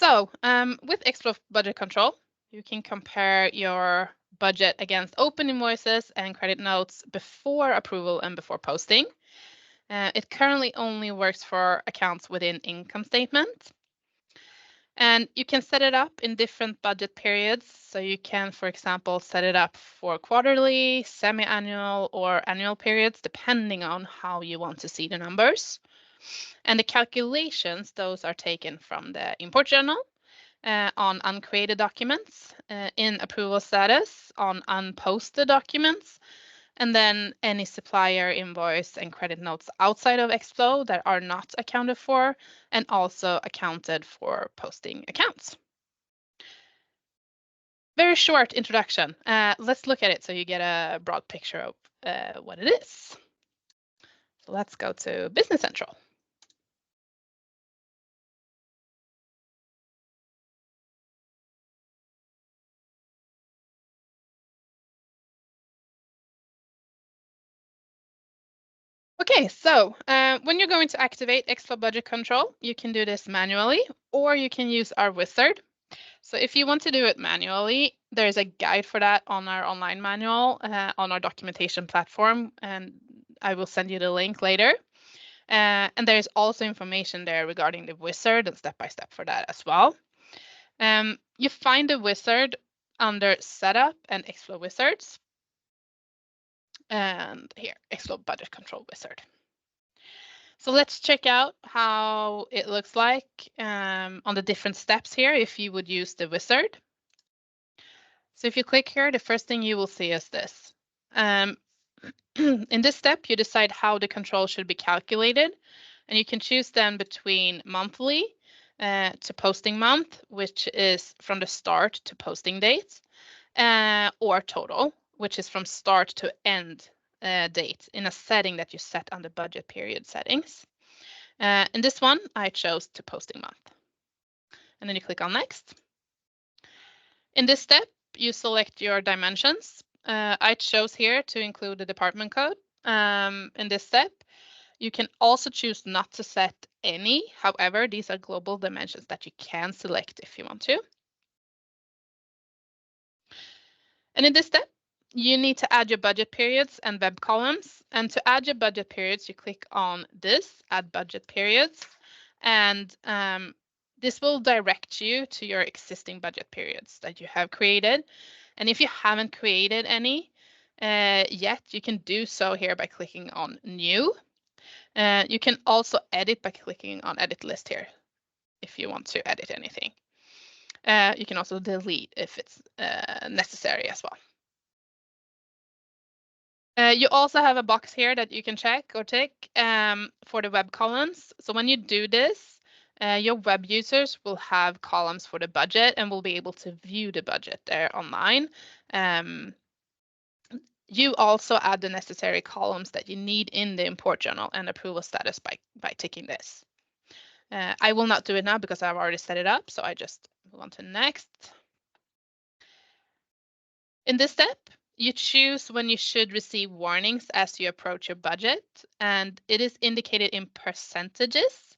With ExFlow Budget Control, you can compare your budget against open invoices and credit notes before approval and before posting. It currently only works for accounts within income statement. And you can set it up in different budget periods. So you can, for example, set it up for quarterly, semi-annual, or annual periods, depending on how you want to see the numbers. And the calculations, those are taken from the import journal on uncreated documents, in approval status, on unposted documents, and then any supplier invoice and credit notes outside of ExFlow that are not accounted for and also accounted for posting accounts. Very short introduction. Let's look at it so you get a broad picture of what it is. So let's go to Business Central. Okay, so when you're going to activate ExFlow Budget Control, you can do this manually, or you can use our wizard. So if you want to do it manually, there's a guide for that on our online manual on our documentation platform, and I will send you the link later. And there's also information there regarding the wizard and step-by-step for that as well. You find the wizard under Setup and ExFlow Wizards. And here, ExFlow Budget Control Wizard. So let's check out how it looks like on the different steps here if you would use the wizard. So if you click here, the first thing you will see is this. In this step, you decide how the control should be calculated, and you can choose then between monthly to posting month, which is from the start to posting date, or total, which is from start to end date in a setting that you set under budget period settings. In this one, I chose to posting month. And then you click on next. In this step, you select your dimensions. I chose here to include the department code in this step. You can also choose not to set any. However, these are global dimensions that you can select if you want to. And in this step, you need to add your budget periods and web columns. And to add your budget periods, you click on this, Add Budget Periods. And this will direct you to your existing budget periods that you have created. And if you haven't created any yet, you can do so here by clicking on New. You can also edit by clicking on Edit List here if you want to edit anything. You can also delete if it's necessary as well. You also have a box here that you can check or tick for the web columns. So when you do this, your web users will have columns for the budget and will be able to view the budget there online. You also add the necessary columns that you need in the import journal and approval status by ticking this. I will not do it now because I've already set it up, so I just move on to next. In this step, you choose when you should receive warnings as you approach your budget, and it is indicated in percentages.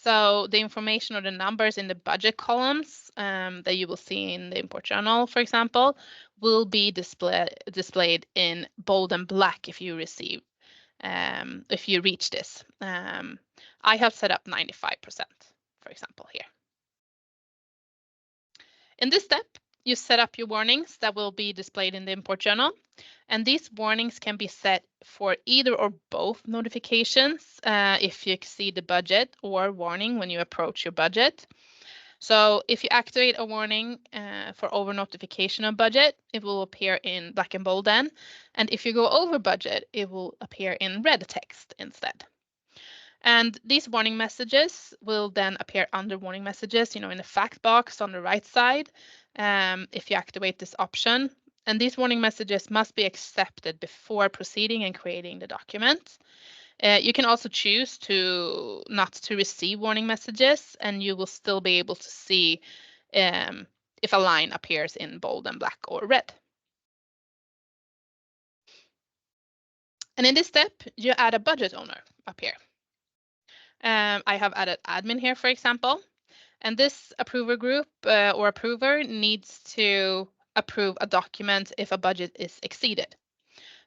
So the information or the numbers in the budget columns that you will see in the import journal, for example, will be displayed in bold and black if you receive, if you reach this. I have set up 95%, for example, here. In this step, you set up your warnings that will be displayed in the import journal. And these warnings can be set for either or both notifications if you exceed the budget, or warning when you approach your budget. So if you activate a warning for over notification of budget, it will appear in black and bold then. And if you go over budget, it will appear in red text instead. And these warning messages will then appear under warning messages, in the fact box on the right side, if you activate this option. And these warning messages must be accepted before proceeding and creating the document. You can also choose to not to receive warning messages, and you will still be able to see if a line appears in bold and black or red. And in this step, you add a budget owner up here. I have added admin here, for example. And this approver group or approver needs to approve a document if a budget is exceeded.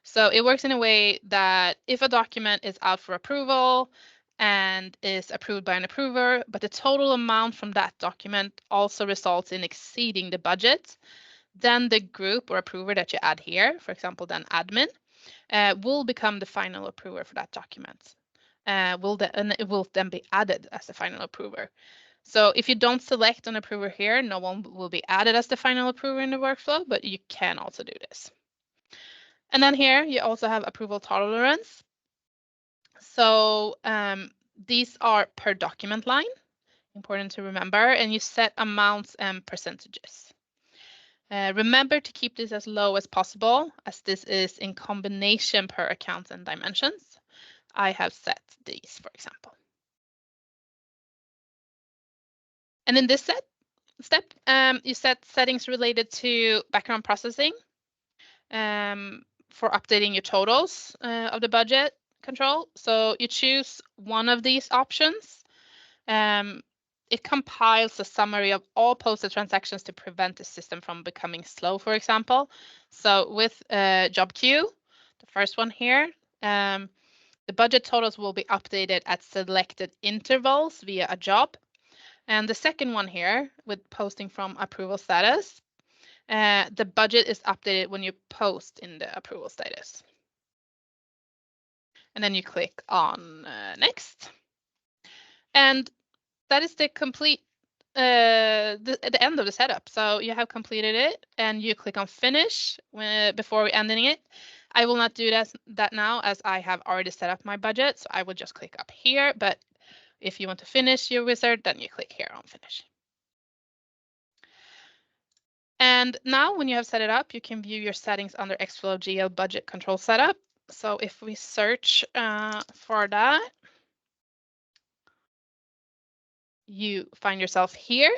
So it works in a way that if a document is out for approval and is approved by an approver, but the total amount from that document also results in exceeding the budget, then the group or approver that you add here, for example, then admin, will become the final approver for that document. And it will then be added as the final approver. So if you don't select an approver here, no one will be added as the final approver in the workflow, but you can also do this. And then here you also have approval tolerance. So these are per document line, important to remember, and you set amounts and percentages. Remember to keep this as low as possible, as this is in combination per account and dimensions. I have set these, for example. And in this step, you set settings related to background processing for updating your totals of the budget control. So you choose one of these options. It compiles a summary of all posted transactions to prevent the system from becoming slow, for example. So with job queue, the first one here, the budget totals will be updated at selected intervals via a job. And the second one here with posting from approval status, the budget is updated when you post in the approval status. And then you click on next. And that is the complete, the end of the setup. So you have completed it and you click on finish before ending it. I will not do that now as I have already set up my budget. So I will just click up here, but if you want to finish your wizard, then you click here on finish. And now when you have set it up, you can view your settings under ExFlow G budget control setup. So if we search for that, you find yourself here.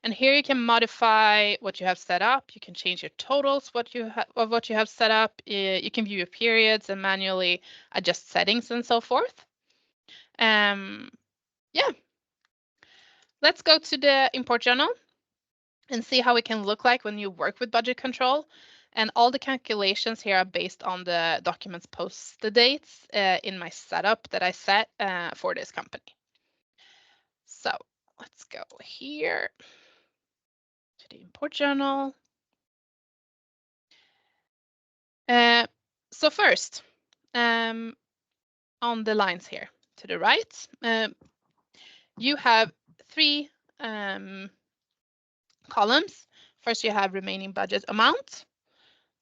And here you can modify what you have set up. You can change your totals of what you have set up. You can view your periods and manually adjust settings and so forth. Yeah. Let's go to the import journal and see how it can look like when you work with budget control. And all the calculations here are based on the documents posted dates in my setup that I set for this company. So let's go here to the import journal. So first, on the lines here to the right, you have three columns. First, you have remaining budget amount,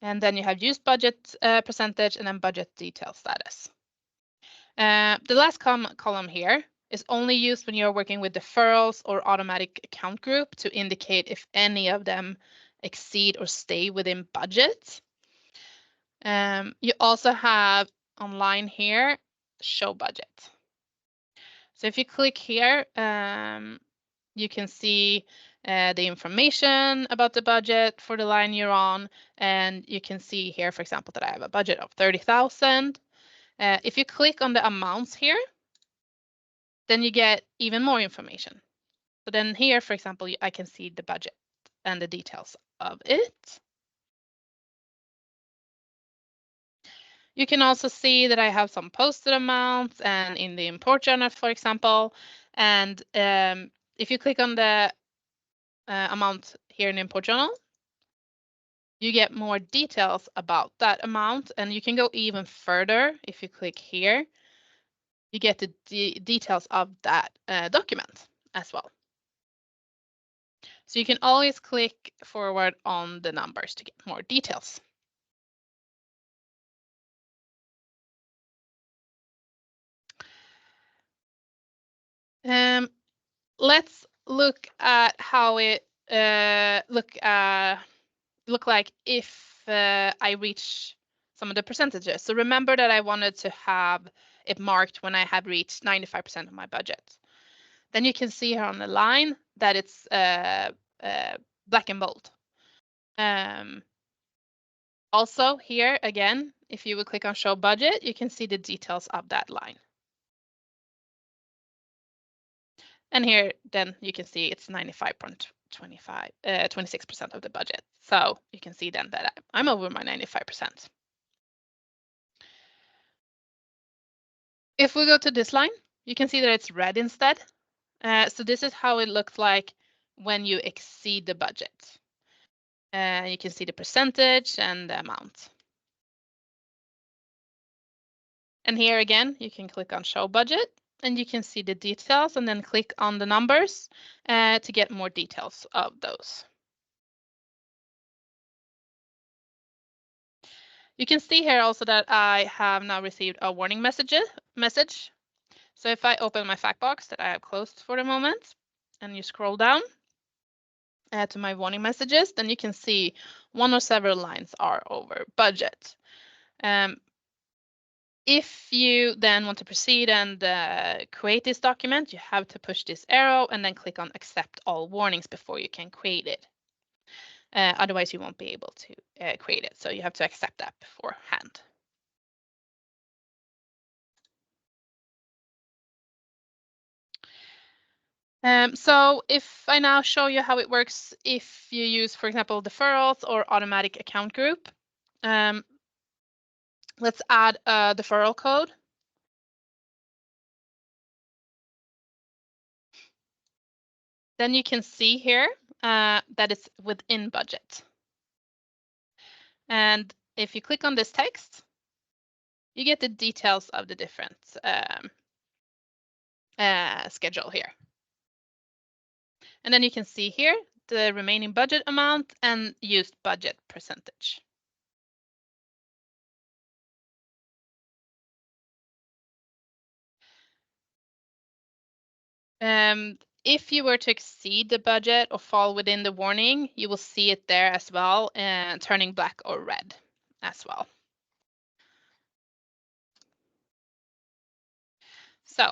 and then you have used budget percentage, and then budget detail status. The last column here is only used when you're working with deferrals or automatic account group to indicate if any of them exceed or stay within budget. You also have online here, show budget. So if you click here, you can see the information about the budget for the line you're on. And you can see here, for example, that I have a budget of 30,000. If you click on the amounts here, then you get even more information. So then here, for example, I can see the budget and the details of it. You can also see that I have some posted amounts and in the import journal, for example. And if you click on the amount here in the import journal, you get more details about that amount, and you can go even further. If you click here, you get the details of that document as well. So you can always click forward on the numbers to get more details. Let's look at how it look like if I reach some of the percentages. So remember that I wanted to have it marked when I had reached 95% of my budget. Then you can see here on the line that it's black and bold. Also here again, if you would click on show budget, you can see the details of that line. And here, then you can see it's 26% of the budget. So you can see then that I'm over my 95%. If we go to this line, you can see that it's red instead. So this is how it looks like when you exceed the budget. You can see the percentage and the amount. And here again, you can click on Show Budget, and you can see the details, and then click on the numbers to get more details of those. You can see here also that I have now received a warning message. So if I open my fact box that I have closed for the moment, and you scroll down to my warning messages, then you can see one or several lines are over budget. If you then want to proceed and create this document, you have to push this arrow and then click on Accept All Warnings before you can create it. Otherwise, you won't be able to create it. So you have to accept that beforehand. So if I now show you how it works if you use, for example, deferrals or automatic account group, let's add a deferral code. Then you can see here that it's within budget. And if you click on this text, you get the details of the different schedule here. And then you can see here the remaining budget amount and used budget percentage. If you were to exceed the budget or fall within the warning, you will see it there as well, turning black or red as well. So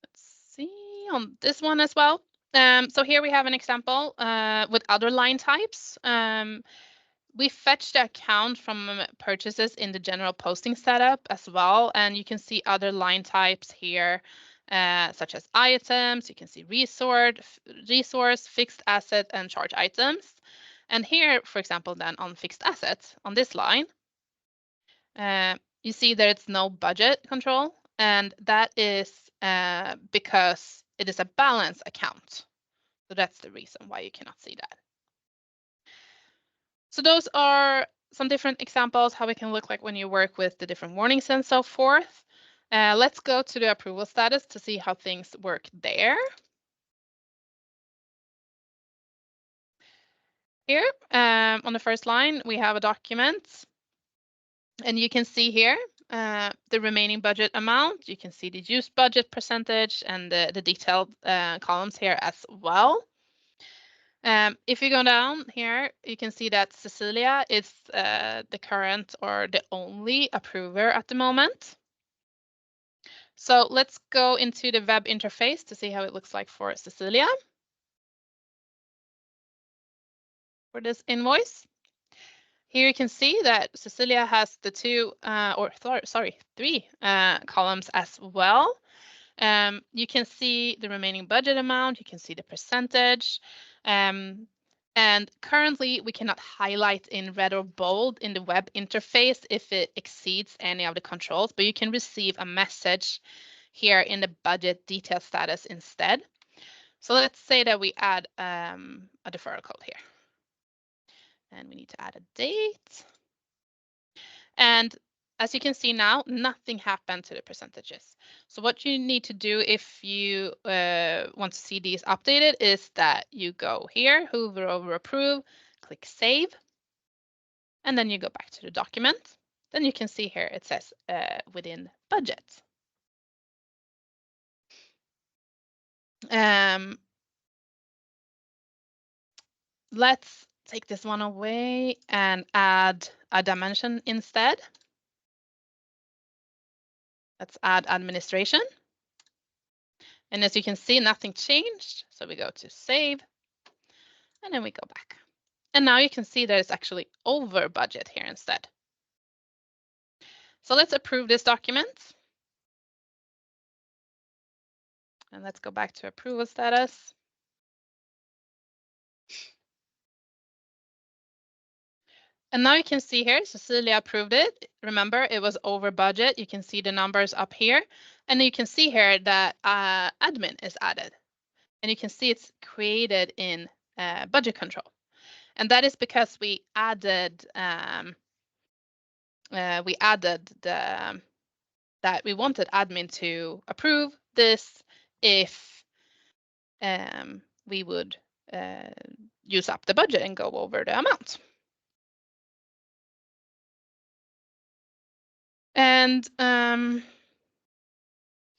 let's see on this one as well. So here we have an example with other line types. We fetch the account from purchases in the general posting setup as well, and you can see other line types here, such as items. You can see resource, fixed asset, and charge items. And here, for example, then on fixed assets, on this line, you see that it's no budget control, and that is because it is a balance account. So that's the reason why you cannot see that. So those are some different examples how it can look like when you work with the different warnings and so forth. Let's go to the approval status to see how things work there. Here on the first line, we have a document, and you can see here the remaining budget amount. You can see the used budget percentage and the detailed columns here as well. If you go down here, you can see that Cecilia is the current or the only approver at the moment. So let's go into the web interface to see how it looks like for Cecilia for this invoice. Here you can see that Cecilia has the three columns as well. You can see the remaining budget amount, you can see the percentage, and currently we cannot highlight in red or bold in the web interface if it exceeds any of the controls, but you can receive a message here in the budget detail status instead. So let's say that we add a deferral code here. And we need to add a date. And as you can see now, nothing happened to the percentages. So what you need to do if you want to see these updated is that you go here, hover over approve, click save, and then you go back to the document. Then you can see here it says within budget. Let's take this one away and add a dimension instead. Let's add administration. And as you can see, nothing changed. So we go to save, and then we go back. And now you can see that it's actually over budget here instead. So let's approve this document. And let's go back to approval status. And now you can see here, Cecilia approved it. Remember, it was over budget. You can see the numbers up here. And you can see here that admin is added. And you can see it's created in budget control. And that is because we added that we wanted admin to approve this if we would use up the budget and go over the amount. And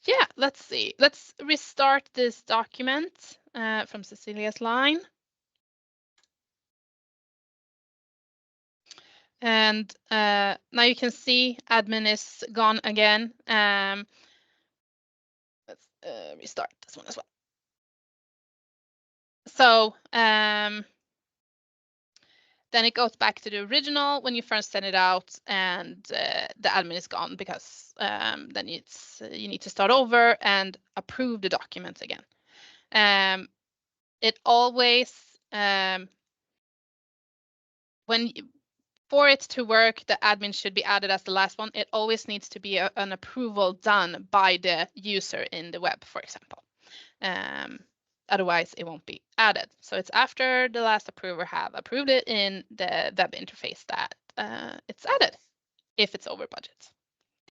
yeah, let's see. Let's restart this document from Cecilia's line. And now you can see admin is gone again. Let's restart this one as well. So then it goes back to the original when you first send it out, and the admin is gone because then it's you need to start over and approve the documents again. It always for it to work, the admin should be added as the last one. It always needs to be an approval done by the user in the web, for example. Otherwise, it won't be added. So it's after the last approver have approved it in the web interface that it's added, if it's over budget.